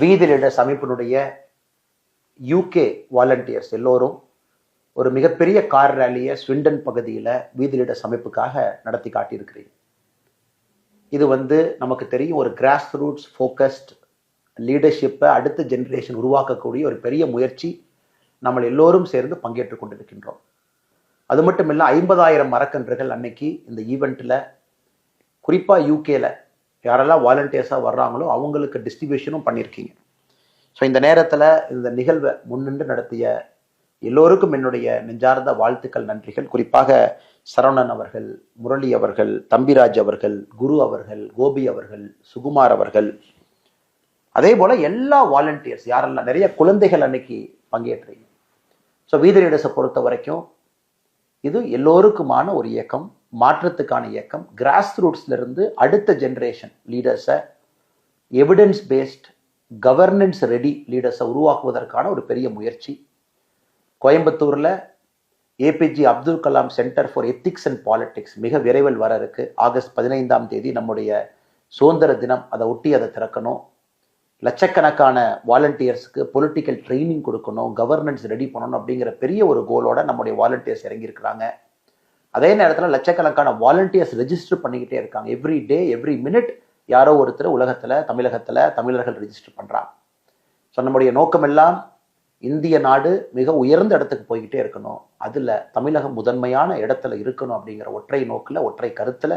வீதி லீடர்ஸ் அமைப்பினுடைய UK volunteers எல்லோரும் ஒரு மிகப்பெரிய கார் ரேலியை ஸ்விண்டன் பகுதியில் வீதி லீடர்ஸ் அமைப்புக்காக நடத்தி காட்டியிருக்கிறீங்க. இது நமக்கு தெரியும், ஒரு கிராஸ் ரூட்ஸ் ஃபோக்கஸ்ட் லீடர்ஷிப்பை அடுத்த ஜென்ரேஷன் உருவாக்கக்கூடிய ஒரு பெரிய முயற்சி. நம்ம எல்லோரும் சேர்ந்து பங்கேற்றுக் கொண்டிருக்கின்றோம். அது மட்டும் இல்லை, 50,000 மரக்கன்றுகள் அன்னைக்கு இந்த ஈவெண்ட்டில் குறிப்பாக யூகேல யாரெல்லாம் வாலண்டியர்ஸாக வர்றாங்களோ அவங்களுக்கு டிஸ்ட்ரிபியூஷனும் பண்ணியிருக்கீங்க. ஸோ இந்த நேரத்தில் இந்த நிகழ்வை முன்னின்று நடத்திய எல்லோருக்கும் என்னுடைய நெஞ்சார்ந்த வாழ்த்துக்கள், நன்றிகள். குறிப்பாக சரவணன் அவர்கள், முரளி அவர்கள், தம்பிராஜ் அவர்கள், குரு அவர்கள், கோபி அவர்கள், சுகுமார் அவர்கள், அதே போல எல்லா வாலண்டியர்ஸ் யாரெல்லாம், நிறைய குழந்தைகள் அன்னைக்கு பங்கேற்றீங்க. ஸோ வீதி லீடர்ஸை பொறுத்த வரைக்கும் இது எல்லோருக்குமான ஒரு இயக்கம், மாற்றத்துக்கான இயக்கம். கிராஸ் ரூட்ஸ்ல இருந்து அடுத்த ஜென்ரேஷன் லீடர்ஸை, எவிடன்ஸ் பேஸ்ட் கவர்னன்ஸ் ரெடி லீடர்ஸை உருவாக்குவதற்கான ஒரு பெரிய முயற்சி. கோயம்புத்தூர்ல APJ Abdul Kalam centre for ethics and politics மிக விரைவில் வர இருக்கு. ஆகஸ்ட் 15ஆம் தேதி நம்முடைய சுதந்திர தினம், அதை ஒட்டி அதை திறக்கணும். லட்சக்கணக்கான வாலண்டியர்ஸுக்கு பொலிட்டிக்கல் ட்ரைனிங் கொடுக்கணும், கவர்னன்ஸ் ரெடி பண்ணணும் அப்படிங்கிற பெரிய ஒரு கோலோட நம்முடைய வாலண்டியர்ஸ் இறங்கியிருக்கிறாங்க. அதே நேரத்தில் லட்சக்கணக்கான வாலண்டியர்ஸ் ரெஜிஸ்டர் பண்ணிக்கிட்டே இருக்காங்க. எவ்ரி டே எவ்ரி மினிட் யாரோ ஒருத்தர் உலகத்தில் தமிழர்கள் ரெஜிஸ்டர் பண்ணுறாங்க. ஸோ நம்முடைய நோக்கம் எல்லாம் இந்திய நாடு மிக உயர்ந்த இடத்துக்கு போய்கிட்டே இருக்கணும், அதில் தமிழகம் முதன்மையான இடத்துல இருக்கணும் அப்படிங்கிற ஒற்றை நோக்கில், ஒற்றை கருத்தில்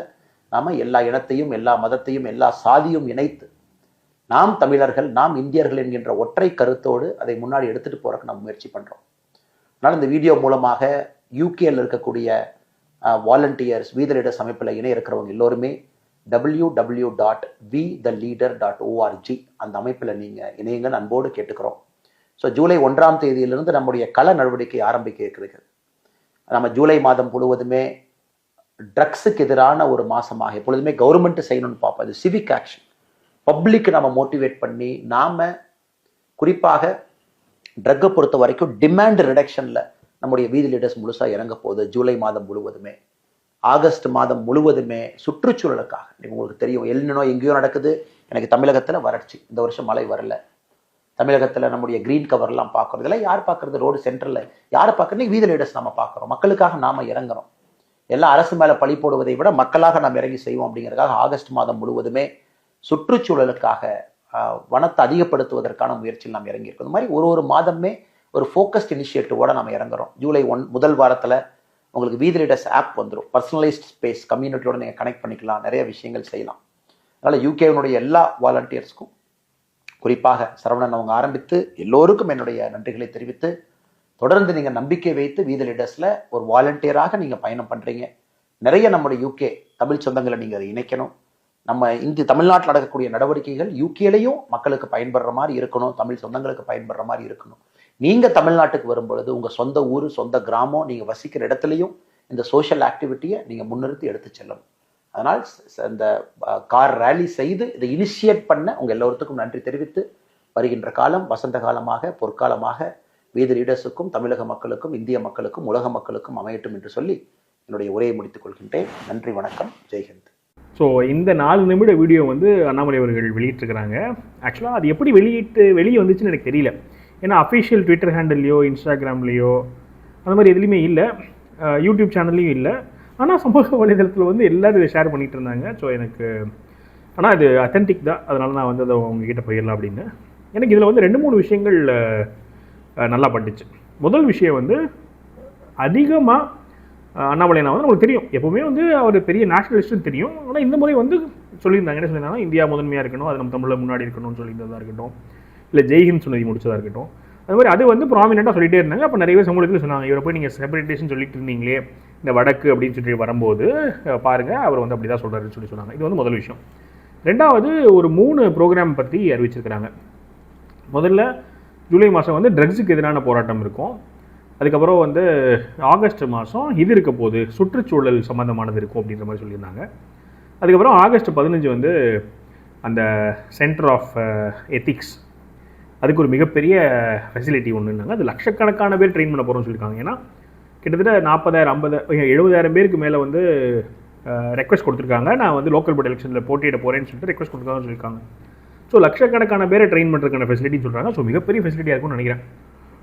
நாம் எல்லா இனத்தையும், எல்லா மதத்தையும், எல்லா சாதியும் இணைத்து நாம் தமிழர்கள், நாம் இந்தியர்கள் என்கின்ற ஒற்றை கருத்தோடு அதை முன்னாடி எடுத்துகிட்டு போகிறக்கு நம்ம முயற்சி பண்ணுறோம். அதனால் இந்த வீடியோ மூலமாக யூகேல இருக்கக்கூடிய வாலண்டியர்ஸ், வீதி லீடர்ஸ் அமைப்பில் இணைய இருக்கிறவங்க எல்லோருமே www.vtheleader.org அந்த அமைப்பில் நீங்கள் இணையங்கள் அன்போடு கேட்டுக்கிறோம். ஸோ ஜூலை 1ஆம் தேதியிலிருந்து நம்முடைய கள நடவடிக்கை ஆரம்பிக்க இருக்கிறது. நம்ம ஜூலை மாதம் முழுவதுமே ட்ரக்ஸுக்கு எதிரான ஒரு மாதமாக எப்பொழுதுமே கவர்மெண்ட் செய்யணும்னு பார்ப்போம். அது சிவிக் ஆக்ஷன், பப்ளிக் நம்ம மோட்டிவேட் பண்ணி, நாம் குறிப்பாக ட்ரக்கை பொறுத்த வரைக்கும் டிமாண்ட் ரிடக்ஷனில் நம்முடைய வீதி லீடர்ஸ் முழுசாக இறங்க போகுது. ஜூலை மாதம் முழுவதுமே, ஆகஸ்ட் மாதம் முழுவதுமே சுற்றுச்சூழலுக்காக. உங்களுக்கு தெரியும், எல்னினோ எங்கேயோ நடக்குது, எனக்கு தமிழகத்தில் வறட்சி, இந்த வருஷம் மழை வரல. தமிழகத்தில் நம்முடைய கிரீன் கவர்லாம் பார்க்குறோம். இதெல்லாம் யார் பார்க்குறது? ரோடு சென்டரில் யாரை பார்க்குறது? வீதி லீடர்ஸ் நம்ம பார்க்குறோம். மக்களுக்காக நாம் இறங்குறோம். எல்லாம் அரசு மேலே பழி போடுவதை விட மக்களாக நாம் இறங்கி செய்வோம் அப்படிங்கிறதுக்காக ஆகஸ்ட் மாதம் முழுவதுமே சுற்றுச்சூழலுக்காக, வனத்தை அதிகப்படுத்துவதற்கான முயற்சியில் நாம் இறங்கியிருக்கோம். இந்த மாதிரி ஒரு மாதமே ஒரு ஃபோக்கஸ்ட் இனிஷியேட்டிவோட நம்ம இறங்குறோம். ஜூலை 1 முதல் வாரத்தில் உங்களுக்கு வீதி லீடர்ஸ் ஆப் வந்துடும். பர்சனலைஸ்ட் ஸ்பேஸ், கம்யூனிட்டியோட நீங்கள் கனெக்ட் பண்ணிக்கலாம், நிறைய விஷயங்கள் செய்யலாம். அதனால் யூகேனுடைய எல்லா வாலண்டியர்ஸ்க்கும், குறிப்பாக சரவணன் அவங்க ஆரம்பித்து எல்லோருக்கும் என்னுடைய நன்றிகளை தெரிவித்து, தொடர்ந்து நீங்கள் நம்பிக்கை வைத்து வீதி லீடர்ஸில் ஒரு வாலண்டியராக நீங்கள் பயணம் பண்ணுறீங்க. நிறைய நம்முடைய யூகே தமிழ் சொந்தங்களை நீங்கள் அதை இணைக்கணும். நம்ம தமிழ்நாட்டில் நடக்கக்கூடிய நடவடிக்கைகள் யூகேலையும் மக்களுக்கு பயன்படுற மாதிரி இருக்கணும், தமிழ் சொந்தங்களுக்கு பயன்படுற மாதிரி இருக்கணும். நீங்கள் தமிழ்நாட்டுக்கு வரும்பொழுது உங்கள் சொந்த ஊர், சொந்த கிராமம், நீங்கள் வசிக்கிற இடத்துலையும் இந்த சோஷியல் ஆக்டிவிட்டியை நீங்கள் முன்னிறுத்தி எடுத்து செல்லணும். அதனால் இந்த கார் ரேலி செய்து இதை இனிஷியேட் பண்ண உங்கள் எல்லோருக்கும் நன்றி தெரிவித்து, வருகின்ற காலம் வசந்த காலமாக, பொற்காலமாக வீதி லீடர்ஸுக்கும், தமிழக மக்களுக்கும், இந்திய மக்களுக்கும், உலக மக்களுக்கும் அமையட்டும் என்று சொல்லி என்னுடைய உரையை முடித்துக் கொள்கின்றேன். நன்றி, வணக்கம், ஜெய்ஹிந்த். ஸோ இந்த 4 நிமிட வீடியோ அண்ணாமலை அவர்கள் வெளியிட்டிருக்கிறாங்க. ஆக்சுவலாக அது எப்படி வெளியே வந்துச்சுன்னு எனக்கு தெரியல. ஏன்னா அஃபிஷியல் ட்விட்டர் ஹேண்டில்லையோ, இன்ஸ்டாகிராம்லேயோ அந்த மாதிரி எதுலேயுமே இல்லை, யூடியூப் சேனல்லையும் இல்லை. ஆனால் சமூக வலைதளத்தில் எல்லோரும் இதை ஷேர் பண்ணிகிட்டு இருந்தாங்க. ஸோ எனக்கு ஆனால் அது அத்தன்டிக் தான், அதனால் நான் அதை உங்ககிட்ட போயிடலாம் அப்படின்னு. எனக்கு இதில் 2-3 விஷயங்கள் நல்லா பட்டுச்சு. முதல் விஷயம் அதிகமாக அண்ணாமலைனா உங்களுக்கு தெரியும், எப்போவுமே அவர் பெரிய நேஷனலிஸ்ட்னு தெரியும். ஆனால் இந்த முறை சொல்லியிருந்தாங்க, என்ன சொல்லியிருந்தாங்கன்னா, இந்தியா முதன்மையாக இருக்கணும், அது நம்ம தமிழில் முன்னாடி இருக்கணும்னு சொல்லியிருந்ததாக இருக்கட்டும், இல்லை ஜெய்ஹிந்த் சொன்னதி முடிச்சதாக இருக்கட்டும், அது மாதிரி அது ப்ராமினெண்ட்டாக சொல்லிகிட்டே இருந்தாங்க. அப்போ நிறைய பேர் சமூகத்தில் சொன்னாங்க, இவரை போய் நீங்கள் செப்பரேட்டேஷன் சொல்லிட்டு இருந்தீங்களே இந்த வடக்கு அப்படின்னு சொல்லி வரும்போது பாருங்கள், அவர் அப்படி தான் சொல்கிறாருன்னு சொன்னாங்க. இது முதல் விஷயம். ரெண்டாவது, ஒரு 3 ப்ரோக்ராம் பற்றி அறிவிச்சிருக்கிறாங்க. முதல்ல ஜூலை மாதம் ட்ரக்ஸுக்கு எதிரான போராட்டம் இருக்கும். அதுக்கப்புறம் ஆகஸ்ட் மாதம் இது இருக்க போது சுற்றுச்சூழல் சம்மந்தமானது இருக்கும் அப்படின்ற மாதிரி சொல்லியிருந்தாங்க. அதுக்கப்புறம் ஆகஸ்ட் 15 அந்த சென்டர் ஆஃப் எத்திக்ஸ், அதுக்கு ஒரு மிகப்பெரிய ஃபெசிலிட்டி ஒன்றுனாங்க. அது லட்சக்கணக்கான பேர் ட்ரெயின் பண்ண போகிறோம்னு சொல்லியிருக்காங்க. ஏன்னா கிட்டத்தட்ட 40,000, 50,000, 70,000 பேருக்கு மேலே ரெக்வஸ்ட் கொடுத்துருக்காங்க. நான் லோக்கல் போர்டு எலெக்ஷனில் போட்டியிட போகிறேன்னு சொல்லிட்டு ரெக்வஸ்ட் கொடுத்துருக்காங்கன்னு சொல்லியிருக்காங்க. ஸோ ஸோ லட்சக்கணக்கான பேரை ட்ரெயின் பண்ணுறதுக்கான ஃபெசிலிட்டின்னு சொல்கிறாங்க. ஸோ மிகப்பெரிய ஃபெசிலிட்டியாக இருக்கும்னு நினைக்கிறேன்.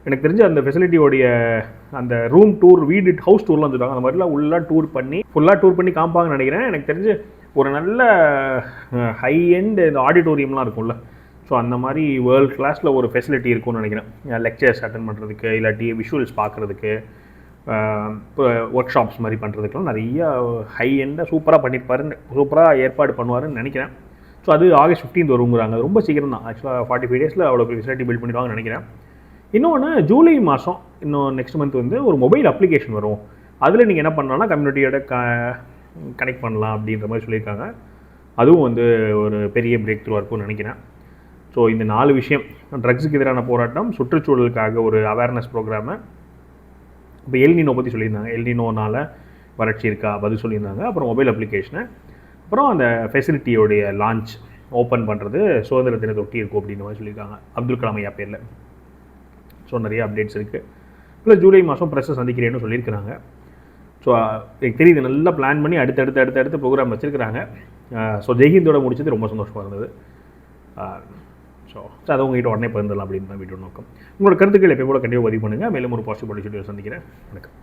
எனக்கு தெரிஞ்ச அந்த ஃபெசிலிட்டியோடைய அந்த ரூம் டூர், வீடு ஹவுஸ் டூர்லாம் சொல்லுவாங்க, அந்த மாதிரிலாம் ஃபுல்லாக டூர் பண்ணி காமிப்பாங்கன்னு நினைக்கிறேன். எனக்கு தெரிஞ்சு ஒரு நல்ல ஹை எண்ட் இந்த ஆடிட்டோரியம்லாம் இருக்கும்ல, ஸோ அந்த மாதிரி வேர்ல்டு கிளாஸில் ஒரு ஃபெசிலிட்டி இருக்கும்னு நினைக்கிறேன். லெக்சர்ஸ் அட்டன் பண்ணுறதுக்கு, இல்லாட்டி விஷுவல்ஸ் பார்க்குறதுக்கு, இப்போ ஒர்க் ஷாப்ஸ் மாதிரி பண்ணுறதுக்குலாம் நிறைய ஹை எண்டாக சூப்பராக ஏற்பாடு பண்ணுவாருன்னு நினைக்கிறேன். ஸோ அது ஆகஸ்ட் 15 வருங்கிறாங்க. ரொம்ப சீக்கிரம் தான், ஆக்சுவலாக 45 டேஸில் அவ்வளோ ஃபெசிலிட்டி பில்ட் பண்ணிடுவாங்கன்னு நினைக்கிறேன். இன்னொன்று ஜூலை மாதம், இன்னும் நெக்ஸ்ட் மந்த் வந்து ஒரு மொபைல் அப்ளிகேஷன் வரும். அதில் நீங்கள் என்ன பண்ணலாம்னா கம்யூனிட்டியோட கனெக்ட் பண்ணலாம் அப்படின்ற மாதிரி சொல்லியிருக்காங்க. அதுவும் வந்து ஒரு பெரிய பிரேக் த்ரூவாக இருக்கும்னு நினைக்கிறேன். ஸோ இந்த 4 விஷயம், ட்ரக்ஸுக்கு எதிரான போராட்டம், சுற்றுச்சூழலுக்காக ஒரு அவேர்னஸ் ப்ரோக்ராமு, இப்போ எல்னினோ பற்றி சொல்லியிருந்தாங்க, எல்னினோனால் வறட்சி இருக்கா பதில் சொல்லியிருந்தாங்க, அப்புறம் மொபைல் அப்ளிகேஷனு, அப்புறம் அந்த ஃபெசிலிட்டியோடைய லான்ச் ஓப்பன் பண்ணுறது சுதந்திர தினத்தை ஒட்டி இருக்கும் அப்படின்ற மாதிரி சொல்லியிருக்காங்க அப்துல் கலாம் ஐயா பேரில். ஸோ நிறைய அப்டேட்ஸ் இருக்குது. ப்ளஸ் ஜூலை மாதம் ப்ரெஸ்ஸை சந்திக்கிறேன்னு சொல்லியிருக்கிறாங்க. ஸோ எனக்கு தெரியுது, நல்லா பிளான் பண்ணி அடுத்தடுத்து ப்ரோக்ராம் வச்சுருக்கிறாங்க. ஸோ ஜெய்ஹிந்தோட முடிச்சது ரொம்ப சந்தோஷமாக இருந்தது. ஸோ அதை உங்கள்கிட்ட உடனே பகிர்ந்துடலாம் அப்படின்னு தான் வீடியோ நோக்கம். உங்களோட கருத்துக்கள் எப்போ கூட கண்டிப்பாக பதிவு பண்ணுங்கள். மேலும் ஒரு பாசிட்டிவ் வீடியோ சந்திக்கிறேன். வணக்கம்.